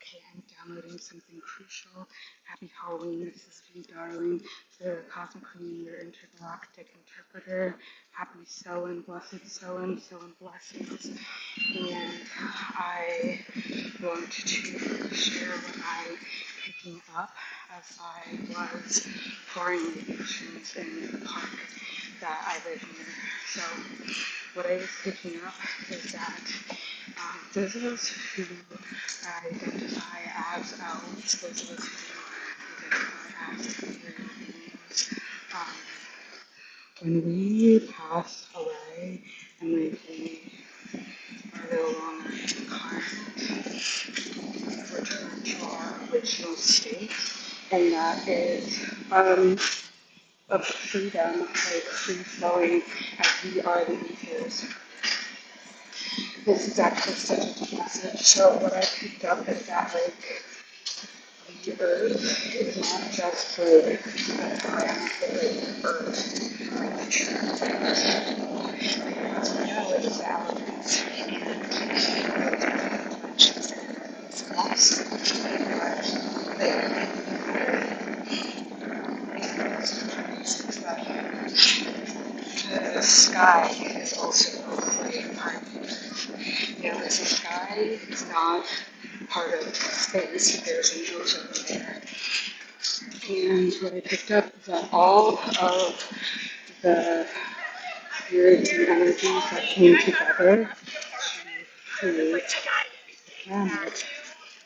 Okay, I'm downloading something crucial. Happy Halloween. This is Vie Darling, the Cosmic Queen, your intergalactic interpreter. Happy Samhain, blessed Samhain, Samhain blessings. And I want to share what I'm picking up as I was pouring meditations in the park that I live near. So what I was picking up is that those of us who identify as elves, those of us who identify as etherial beings, when we pass away and we are no longer incarnate, return to our original state, and that is of freedom, like free-flowing, as we are the ethers. This is actually such a deep message. So what I picked up is that, like, the earth is not just for the planet, but like the earth, like the true earth. Like, as we know, it is elements, and dimensions are lost. But the sky is also like part of the earth. Now, the sky is not part of space, there's an ozone layer. And what I picked up is that all of the spirits and energies that came together to create the planet,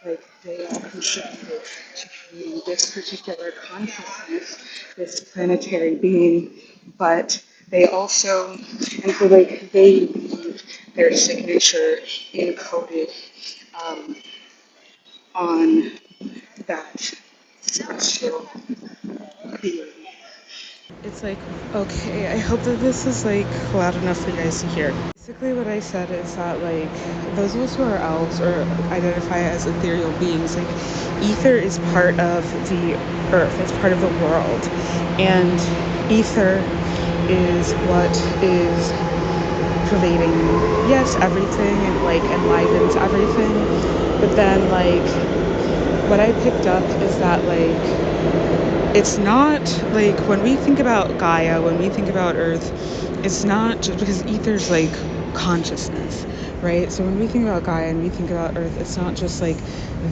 like they all contributed to creating this particular consciousness, this planetary being, but they also, and so like they leave their signature encoded on that celestial being. It's like, okay, I hope that this is like loud enough for you guys to hear. Basically what I said is that like those of us who are elves or identify as ethereal beings, like ether is part of the earth, it's part of the world. And ether is what is pervading, yes, everything, and like enlivens everything. But then like what I picked up is that like it's not like when we think about Gaia, when we think about Earth, it's not just because ether's like consciousness, right? So when we think about Gaia and we think about Earth, it's not just like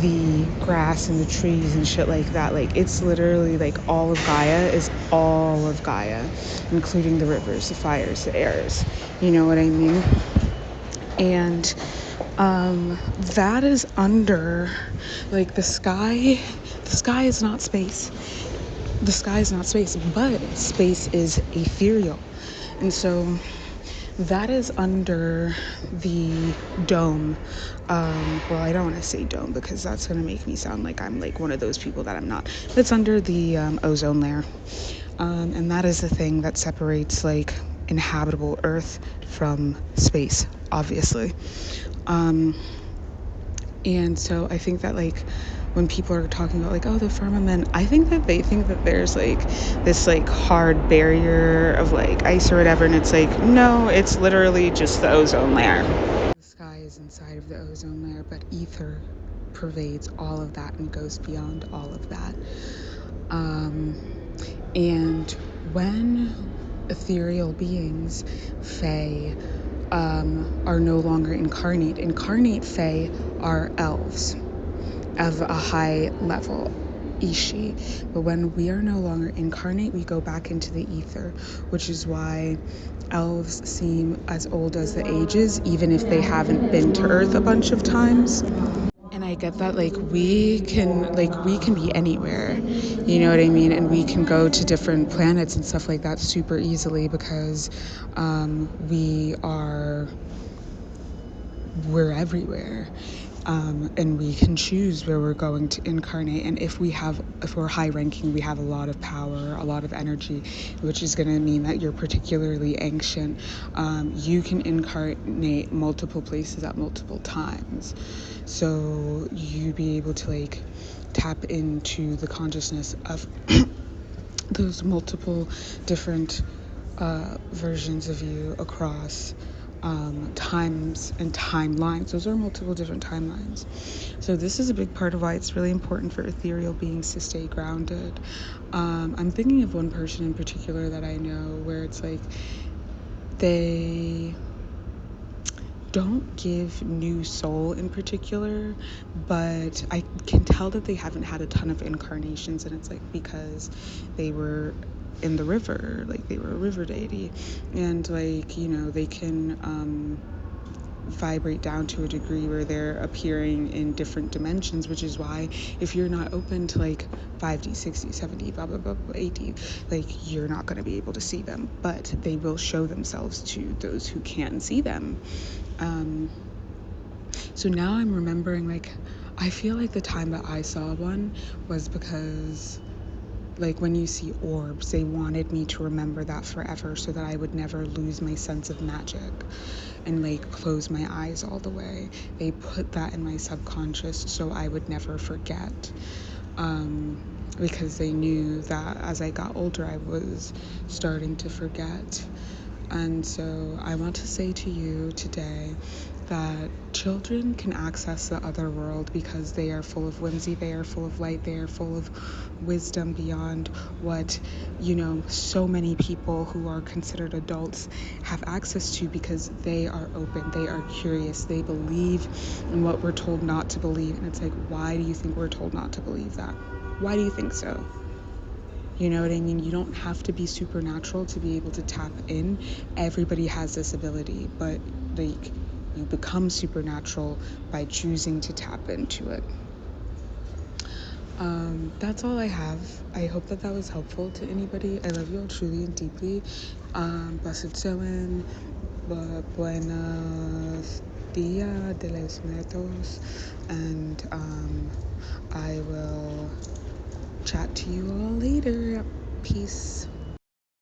the grass and the trees and shit like that. Like it's literally like all of Gaia is all of Gaia, including the rivers, the fires, the airs. You know what I mean? And that is under like the sky. The sky is not space. The sky is not space, but space is ethereal. And so that is under the dome. Well, I don't want to say dome because that's going to make me sound like I'm like one of those people that I'm not. It's under the ozone layer. And that is the thing that separates like inhabitable Earth from space, obviously. And so I think that like when people are talking about like, oh, the firmament, I think that they think that there's like this like hard barrier of like ice or whatever, and it's like, no, it's literally just the ozone layer. The sky is inside of the ozone layer, but ether pervades all of that and goes beyond all of that. And when ethereal beings, Fae, are no longer incarnate Fae are elves of a high level, 𝗂𝗍. But when we are no longer incarnate, we go back into the ether, which is why elves seem as old as the ages, even if they haven't been to Earth a bunch of times. And I get that like we can be anywhere, you know what I mean, and we can go to different planets and stuff like that super easily because we're everywhere. And we can choose where we're going to incarnate. And if we're high ranking, we have a lot of power, a lot of energy, which is going to mean that you're particularly ancient. You can incarnate multiple places at multiple times. So you be able to like tap into the consciousness of those multiple different versions of you across times and timelines. Those are multiple different timelines. So this is a big part of why it's really important for ethereal beings to stay grounded. I'm thinking of one person in particular that I know where it's like they don't give new soul in particular, but I can tell that they haven't had a ton of incarnations, and it's like because they were in the river, like they were a river deity, and like, you know, they can vibrate down to a degree where they're appearing in different dimensions, which is why if you're not open to like 5D, 6D, 7D, blah blah blah, 8D, like you're not going to be able to see them, but they will show themselves to those who can see them. So now I'm remembering, like, I feel like the time that I saw one was because, like, when you see orbs, they wanted me to remember that forever so that I would never lose my sense of magic and, like, close my eyes all the way. They put that in my subconscious so I would never forget. Because they knew that as I got older, I was starting to forget. And so I want to say to you today that children can access the other world because they are full of whimsy, they are full of light, they are full of wisdom beyond what, you know, so many people who are considered adults have access to, because they are open, they are curious, they believe in what we're told not to believe. And it's like, why do you think we're told not to believe that? Why do you think so? You know what I mean? You don't have to be supernatural to be able to tap in. Everybody has this ability, but like, you become supernatural by choosing to tap into it. That's all I have. I hope that that was helpful to anybody. I love you all truly and deeply. Blessed sean, buenos días de los muertos, and I will chat to you all later. Peace.